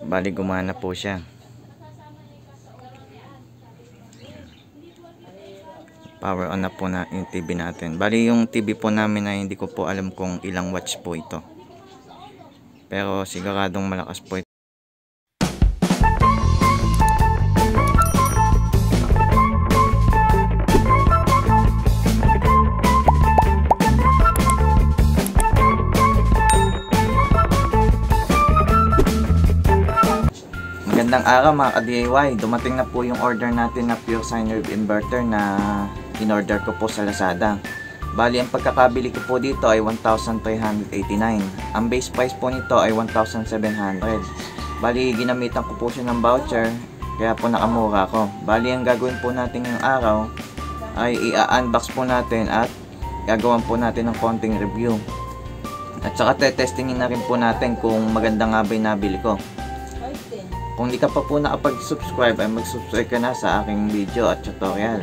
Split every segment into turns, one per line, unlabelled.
Bali gumana po siya. Power on na po na yung TV natin. Bali yung TV po namin na hindi ko po alam kung ilang watts po ito. Pero siguradong malakas po ito. Magandang araw mga ka-DIY. Dumating na po yung order natin na pure sine wave inverter na in-order ko po sa Lazada. Bali, ang pagkakabili ko po dito ay 1,389. Ang base price po nito ay 1,700. Bali, ginamitan ko po siya ng voucher, kaya po nakamura ko. Bali, ang gagawin po natin ngayong araw ay i-unbox po natin at gagawin po natin ng konting review. At saka testingin na rin po natin kung maganda nga ba yung nabili ko. Kung di ka pa po nakapag-subscribe ay mag-subscribe ka na sa aking video at tutorial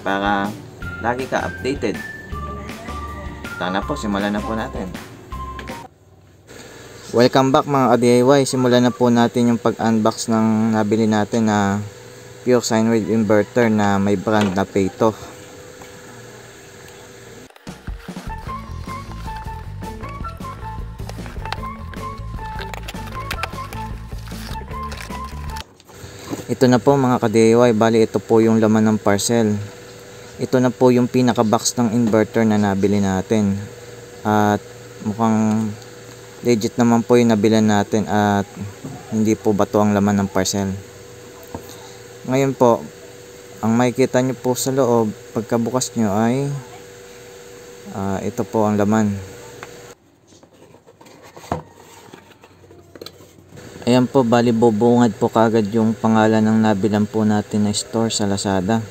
para lagi ka updated. Tara po, simulan na po natin. Welcome back mga ka-DIY. Simulan na po natin yung pag-unbox ng nabili natin na pure sine wave inverter na may brand na Peito. Ito na po mga ka-DIY, bali ito po yung laman ng parcel. Ito na po yung pinaka-box ng inverter na nabili natin. At mukhang legit naman po yung nabilan natin at hindi po bato ang laman ng parcel. Ngayon po, ang makikita nyo po sa loob, pagkabukas nyo ay ito po ang laman. Ayan po, bali bubungad po kagad yung pangalan ng nabilan po natin na store sa Lazada.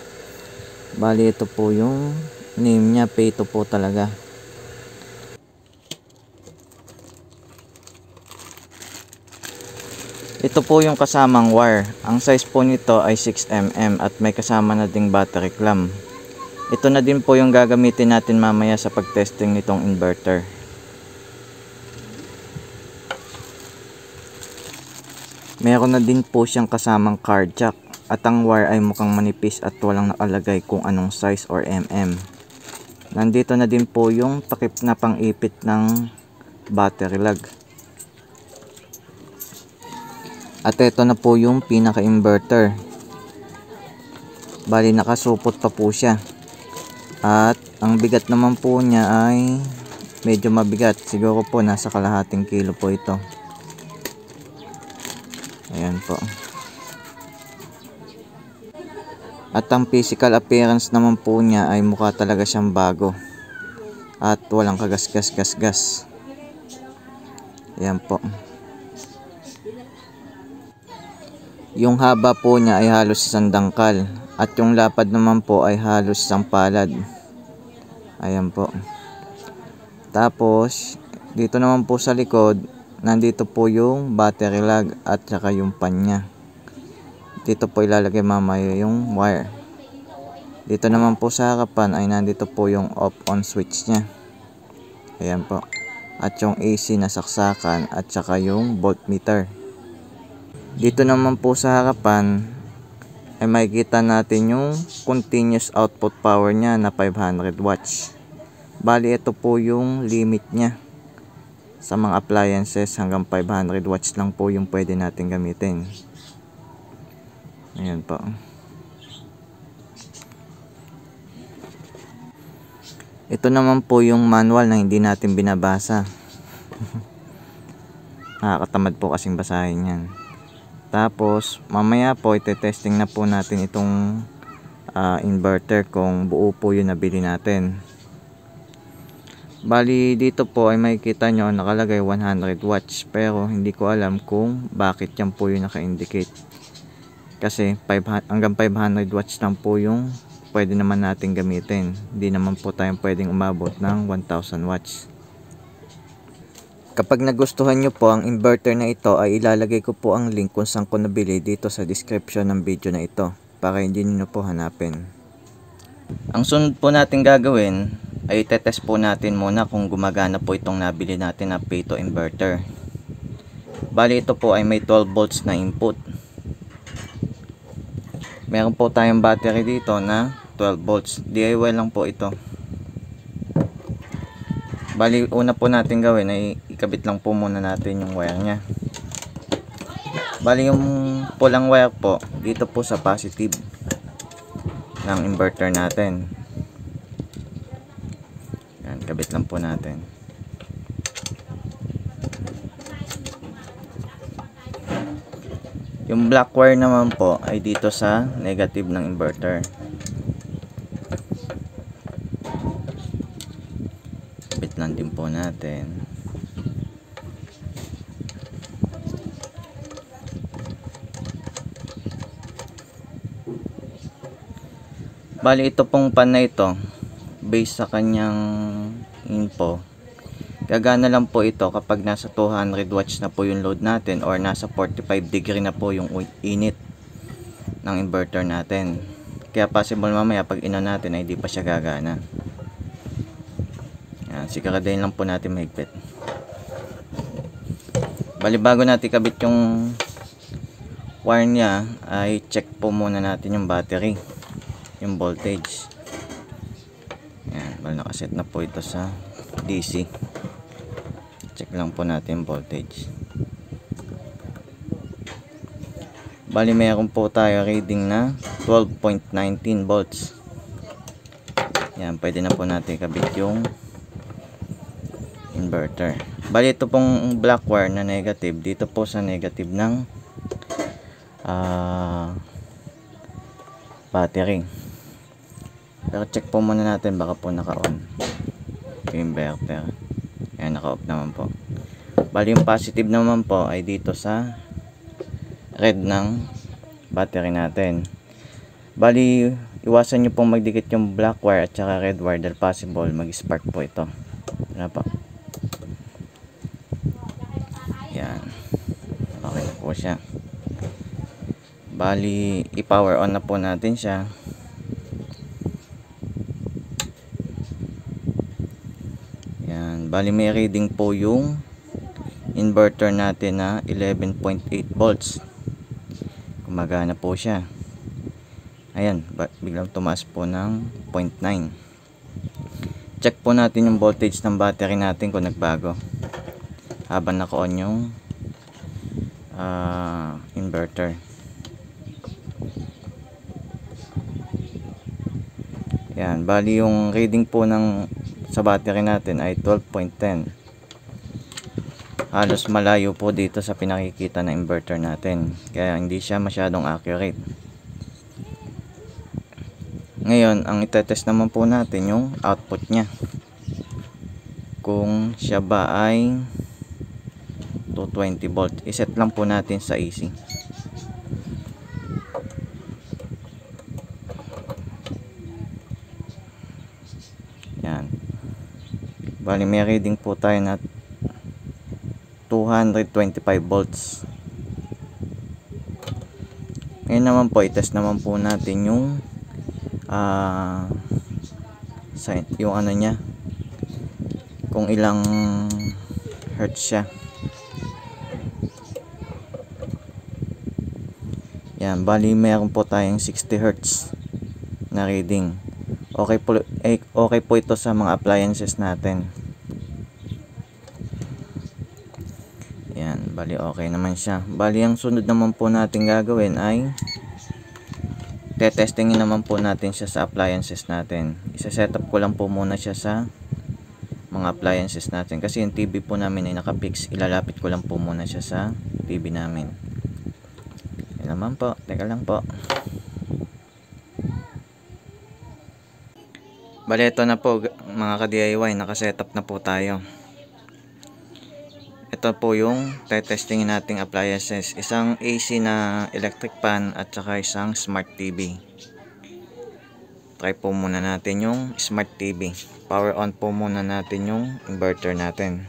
Bali ito po yung name niya, Peito po talaga. Ito po yung kasamang wire. Ang size po nito ay 6mm at may kasama na ding battery clamp. Ito na din po yung gagamitin natin mamaya sa pagtesting nitong inverter. Meron na din po siyang kasamang card jack at ang wire ay mukhang manipis at walang nakalagay kung anong size or mm. Nandito na din po yung takip na pang-ipit ng battery lug. At ito na po yung pinaka-inverter. Bali nakasupot pa po siya. At ang bigat naman po niya ay medyo mabigat. Siguro po nasa kalahating kilo po ito. Ayan po. At ang physical appearance naman po niya ay mukha talaga siyang bago. At walang kagasgas-gasgas. Ayan po. Yung haba po niya ay halos isang dangkal. At yung lapad naman po ay halos isang palad. Ayan po. Tapos, dito naman po sa likod, nandito po yung battery lug at saka yung pan nya. Dito po ilalagay mamaya yung wire. Dito naman po sa harapan ay nandito po yung off on switch nya. Ayan po. At yung AC na saksakan at saka yung voltmeter. Dito naman po sa harapan ay makikita natin yung continuous output power nya na 500 watts. Bali ito po yung limit nya. Sa mga appliances hanggang 500 watts lang po yung pwede natin gamitin. Ayan po. Ito naman po yung manual na hindi natin binabasa. Nakakatamad po kasing basahin yan. Tapos mamaya po ite-testing na po natin itong inverter kung buo po yung nabili natin. Bali dito po ay makikita nyo nakalagay 100 watts pero hindi ko alam kung bakit yan po yung naka-indicate. Kasi hanggang 500 watts lang po yung pwede naman natin gamitin. Hindi naman po tayong pwedeng umabot ng 1000 watts. Kapag nagustuhan nyo po ang inverter na ito ay ilalagay ko po ang link kung saan ko nabili dito sa description ng video na ito para hindi nyo po hanapin. Ang sunod po natin gagawin ay itetest po natin muna kung gumagana po itong nabili natin na Peito inverter. Bali ito po ay may 12 volts na input. Meron po tayong battery dito na 12 volts. DIY lang po ito. Bali una po natin gawin ay ikabit lang po muna natin yung wire nya. Bali yung pulang wire po dito po sa positive ng inverter natin. Yan, kabit lang po natin. Yung black wire naman po ay dito sa negative ng inverter. Kabit lang din po natin. Bali ito pong pan na ito, based sa kanyang info, gagana lang po ito kapag nasa 200 watts na po yung load natin or nasa 45 degree na po yung init ng inverter natin. Kaya possible mamaya pag ino natin ay di pa siya gagana. Yan, siguraduhin lang po natin mahigpit. Bali bago natin kabit yung wire nya ay check po muna natin yung battery, yung voltage. Yan, bali nakaset na po ito sa DC. Check lang po natin voltage. Bali meron po tayo reading na 12.19 volts. Yan, pwede na po natin kabit yung inverter. Bali ito pong black wire na negative, dito po sa negative ng battery. Pero check po muna natin, baka po naka-on yung inverter. Ayan, naka-off naman po. Bali yung positive naman po ay dito sa red ng battery natin. Bali iwasan nyo pong magdikit yung black wire at saka red wire dahil possible mag-spark po ito. Ano po? Yan. Okay na po siya. Bali i-power on na po natin siya. Bali may reading po yung inverter natin na 11.8 volts. Gumagana po siya. Ayan, biglang tumaas po ng 0.9. Check po natin yung voltage ng battery natin kung nagbago habang naka-on yung inverter. Ayan, bali yung reading po ng sa battery natin ay 12.10. Halos malayo po dito sa pinakikita ng inverter natin, kaya hindi siya masyadong accurate. Ngayon ang itetest naman po natin yung output nya, kung siya ba ay 220 volt. Iset lang po natin sa AC. Yan. Bali may reading po tayo na 225 volts. Ngayon naman po i-test naman po natin yung yung ano nya, kung ilang hertz siya. Yan, bali meron po tayong 60 hertz na reading. Okay po ito sa mga appliances natin. Yan, bali okay naman siya. Bali ang sunod naman po natin gagawin ay tetestingin naman po natin siya sa appliances natin. Isa-set up ko lang po muna siya sa mga appliances natin kasi yung TV po namin ay nakapix. Ilalapit ko lang po muna siya sa TV namin. Yan naman po, teka lang po. Bali ito na po mga ka-DIY, nakasetup na po tayo. Ito po yung testingin nating appliances. Isang AC na electric fan at saka isang smart TV. Try po muna natin yung smart TV. Power on po muna natin yung inverter natin.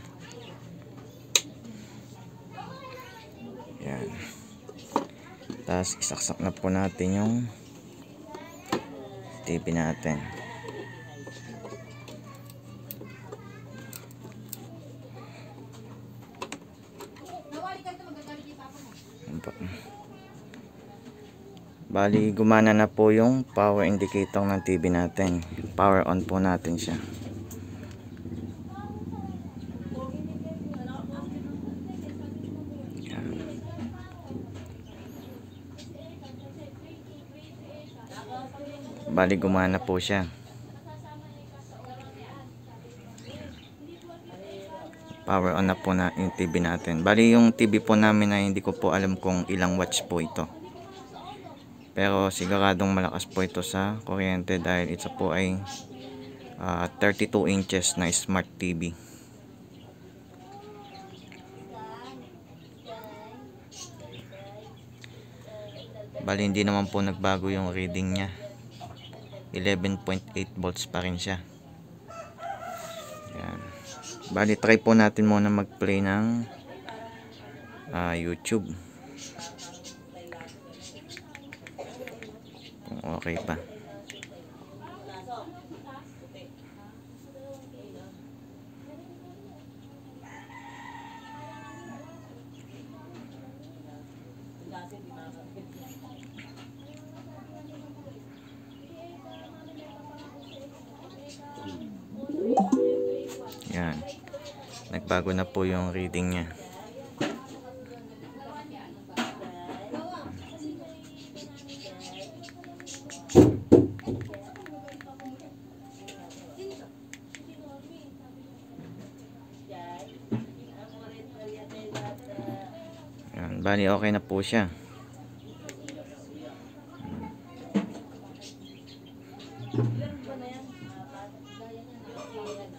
Yan. Tapos isaksak na po natin yung TV natin. po. Bali, gumana na po yung power indicator ng TV natin. Power on po natin siya. Yan. Bali, gumana po siya. Power on na po na yung TV natin. Bali, yung TV po namin ay hindi ko po alam kung ilang watts po ito. Pero siguradong malakas po ito sa kuryente dahil ito po ay 32 inches na smart TV. Bali, hindi naman po nagbago yung reading niya. 11.8 volts pa rin siya. Yan. Bali, try po natin muna mag-play ng YouTube. Kung okay pa. Yan. Nagbago na po yung reading niya. Yan. Bali, okay na po siya.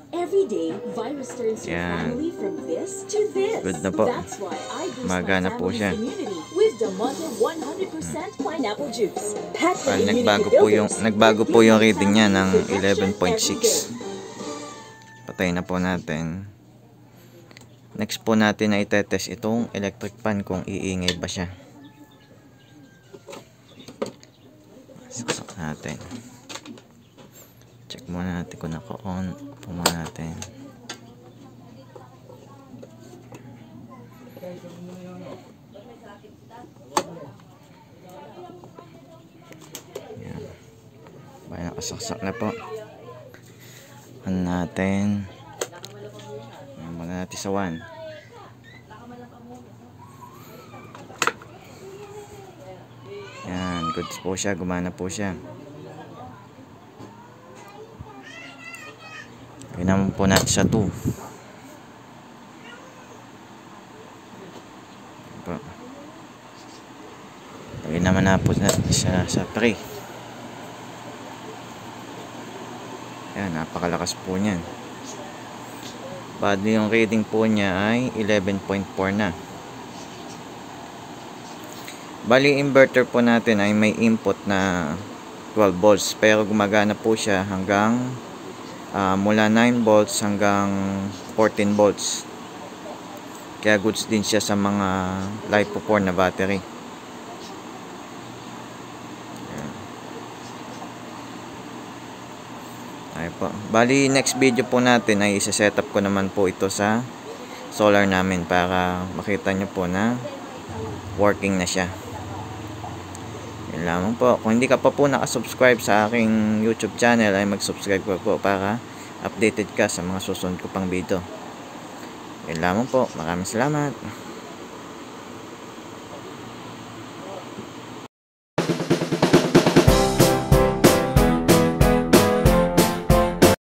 Everyday, virus turns your
Yan.
family from this to this.
Good na po.
That's why I boost
Magana
my
po
family's
siya.
immunity with Damonte 100% pineapple juice. Packed with
Bali,
immunity
nagbago po yung reading niya ng
protection every
11.6. Patay na po natin. Next po natin na itetest itong electric fan kung iingay ba siya. Saksak natin. Check muna natin kung naka-on. Pumuna natin. Yan. Bali, nakasaksak na po. On natin. Muna natin sa 1. Yan, goods po siya, gumana po siya. Lagyan naman po natin sa 2. Lagyan naman na po natin siya sa 3. Yan, napakalakas po niyan. Bali, yung reading po niya ay 11.4 na. Bali, inverter po natin ay may input na 12 volts. Pero gumagana po siya hanggang mula 9 volts hanggang 14 volts. Kaya goods din siya sa mga LiPo4 na battery. Ay po. Bali, next video po natin ay isa-set up ko naman po ito sa solar namin para makita nyo po na working na siya. Yan lamang po. Kung hindi ka pa po nakasubscribe sa aking YouTube channel ay mag-subscribe po para updated ka sa mga susunod ko pang video. Yan lamang po. Maraming salamat.